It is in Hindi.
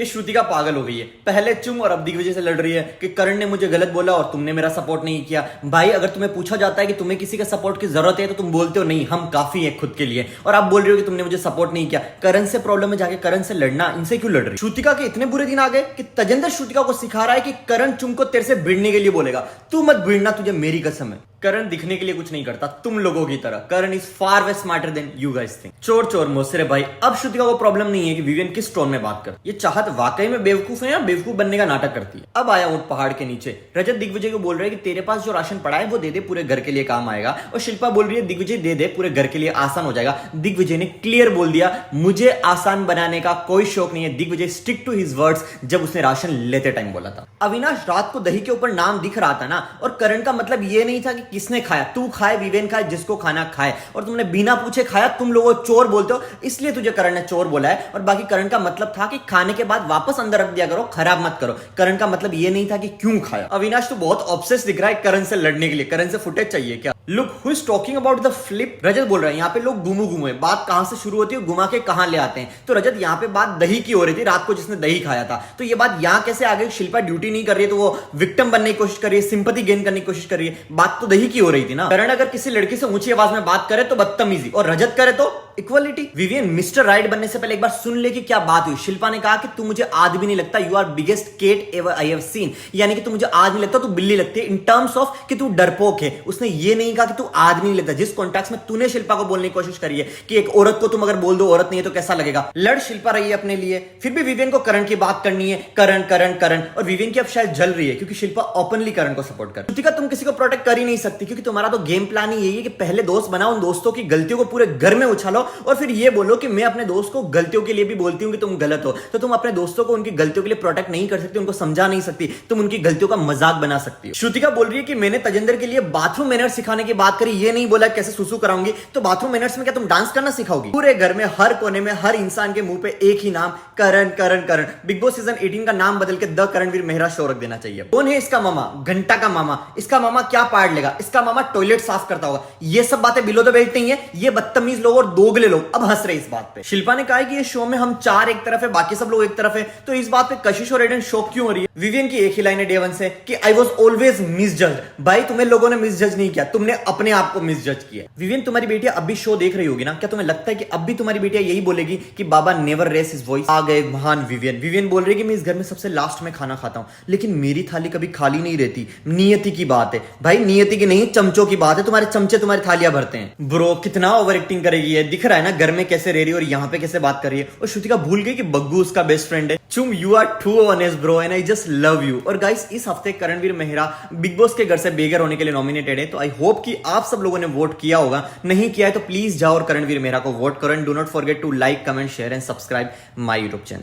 ये श्रुतिका पागल हो गई है, पहले चुम और अब दिग्विजय से लड़ रही है कि करण ने मुझे गलत बोला और तुमने मेरा सपोर्ट नहीं किया। भाई अगर तुम्हें पूछा जाता है कि तुम्हें किसी का सपोर्ट की जरूरत है तो तुम बोलते हो नहीं हम काफी है खुद के लिए, और आप बोल रहे हो कि तुमने मुझे सपोर्ट नहीं किया। करण से प्रॉब्लम है, जाके करण से लड़ना, इनसे क्यों लड़ रही? श्रुतिका के इतने बुरे दिन आ गए कि तजेंद्र श्रुतिका को सिखा रहा है कि करण चुम को तेरे से भिड़ने के लिए बोलेगा, तू मत भिड़ना, तुझे मेरी कसम है। करण दिखने के लिए कुछ नहीं करता तुम लोगों की तरह, Karan is far way smarter than you guys think. चोर चोर मोसरे भाई, अब श्रुतिका को प्रॉब्लम नहीं है कि विवियन किस टोन में बात कर, ये चाहत वाकई में बेवकूफ है या बेवकूफ बनने का नाटक करती है। अब आया ऊंट पहाड़ के नीचे, रजत दिग्विजय को बोल रहे हैं कि तेरे पास जो राशन पड़ा है वो दे दे, पूरे घर के लिए काम आएगा, और शिल्पा बोल रही है दिग्विजय दे दे, पूरे घर के लिए आसान हो जाएगा। दिग्विजय ने क्लियर बोल दिया मुझे आसान बनाने का कोई शौक नहीं है। Digvijay stick to his words जब उसने राशन लेते टाइम बोला था। अविनाश रात को दही के ऊपर नाम दिख रहा था ना, और करण का मतलब ये नहीं था कि किसने खाया, तू खाए, विवेन खाए, जिसको खाना खाए, और तुमने बिना पूछे खाया। तुम लोगों चोर बोलते हो इसलिए तुझे करण ने चोर बोला है, और बाकी करण का मतलब था कि खाने के बाद वापस अंदर रख दिया करो, खराब मत करो। करण का मतलब ये नहीं था कि क्यों खाया। अविनाश तो बहुत ऑब्सेस दिख रहा है करण से लड़ने के लिए, करण से फुटेज चाहिए क्या? Look who is talking about the flip. Rajat बोल रहा है यहाँ पे लोग घूमू घूमू है, बात कहां से शुरू होती है घुमा के कहां ले आते हैं। तो रजत यहाँ पे बात दही की हो रही थी, रात को जिसने दही खाया था, तो ये बात यहाँ कैसे आ गई? शिल्पा ड्यूटी नहीं कर रही है तो वो विक्टिम बनने की कोशिश कर रही है, सिंपैथी गेन करने की कोशिश कर रही है, बात तो दही की हो रही थी ना। करण अगर किसी लड़की से ऊंची आवाज में बात करे तो बदतमीजी, और रजत करे तो इक्वलिटी। विवियन मिस्टर राइट बनने से पहले एक बार सुन ले कि क्या बात हुई। शिल्पा ने कहा कि तू मुझे आदमी नहीं लगता, you are biggest cat ever I have seen, यानी कि तू मुझे आदमी नहीं लगता, तू बिल्ली लगती है, इन टर्म्स ऑफ कि तू डरपोक है। उसने ये नहीं कहा कि तू आदमी नहीं लगता। जिस कॉन्टेक्स्ट में तूने शिल्पा को बोलने की कोशिश करी है कि एक औरत को तुम अगर बोल दो औरत नहीं है तो कैसा लगेगा, लड़ शिल्पा रही है अपने लिए, फिर भी विवियन को करण की बात करनी है, करण करण करण, और विवियन की अब शायद जल रही है क्योंकि शिल्पा ओपनली करण को सपोर्ट कर। श्रुतिका तुम किसी को प्रोटेक्ट कर ही नहीं सकती क्योंकि तुम्हारा तो गेम प्लान ही यही है कि पहले दोस्त बनाओ, उन दोस्तों की गलतियों को पूरे घर में उछालो, और फिर ये बोलो कि मैं अपने दोस्त को गलतियों के लिए भी बोलती हूं कि तुम गलत हो। तो तुम अपने दोस्तों को उनकी गलतियों के लिए प्रोटेक्ट नहीं कर सकती, उनको समझा नहीं सकती, तुम उनकी गलतियों का मजाक बना सकती हो। श्रुतिका बोल रही है कि मैंने तजेंद्र के लिए बाथरूम मैनर्स सिखाने की बात करी, ये नहीं बोला कैसे सुसु कराऊंगी। तो बाथरूम मैनर्स में क्या तुम डांस करना सिखाओगी? पूरे घर में हर कोने में हर इंसान के मुंह पे एक ही नाम, Karan Karan Karan. Big boss season 18 का नाम बदल के द करणवीर मेहरा शो रख देना चाहिए। कौन है इसका मामा? घंटा का मामा। इसका मामा क्या पाड़ लेगा? इसका मामा टॉयलेट साफ करता होगा। ये सब बातें बिलो द बेल्ट नहीं है, ये बदतमीज लोग और दोगले लोग अब हंस रहे इस बात पे। शिल्पा ने कहा है कि ये शो में हम चार एक तरफ है, बाकी सब लोग एक तरफ है, तो इस बात पे कशिश और एडन शॉक क्यों हो रही है? विवियन की एक ही लाइन है डे वन से कि आई वाज ऑलवेज मिसजज्ड। भाई तुम्हें लोगों ने मिसजज नहीं किया, तुमने अपने आप को मिसजज किया। विवियन तुम्हारी बेटिया अब भी शो देख रही होगी ना, क्या तुम्हें लगता है कि अब भी तुम्हारी बेटिया यही बोलेगी कि बाबा नेवर रेस हिज वॉइस? आ गए महान विवियन। विवियन बोल रही है कि मैं इस घर में सबसे लास्ट में खाना खाता हूं, लेकिन मेरी थाली कभी खाली नहीं रहती। नियति की बात है भाई, नियति की नहीं चमचों की बात है। तुम्हारे चमचे तुम्हारी थालियां भरते हैं। ब्रो कितना ओवर एक्टिंग करेगी ये, दिख रहा है ना घर में कैसे रह रही है और यहाँ पे कैसे बात कर रही है। और श्रुतिका भूल गई कि बग्गू उसका बेस्ट फ्रेंड है। Chum you are too honest bro and I just love you. और गाइस इस हफ्ते करणवीर मेहरा बिग बॉस के घर से बेघर होने के लिए नॉमिनेटेड है, तो आई होप कि आप सब लोगों ने वोट किया होगा। नहीं किया है तो प्लीज जाओ और करणवीर मेहरा को वोट करो, and do not forget to like, comment, share and subscribe my YouTube channel.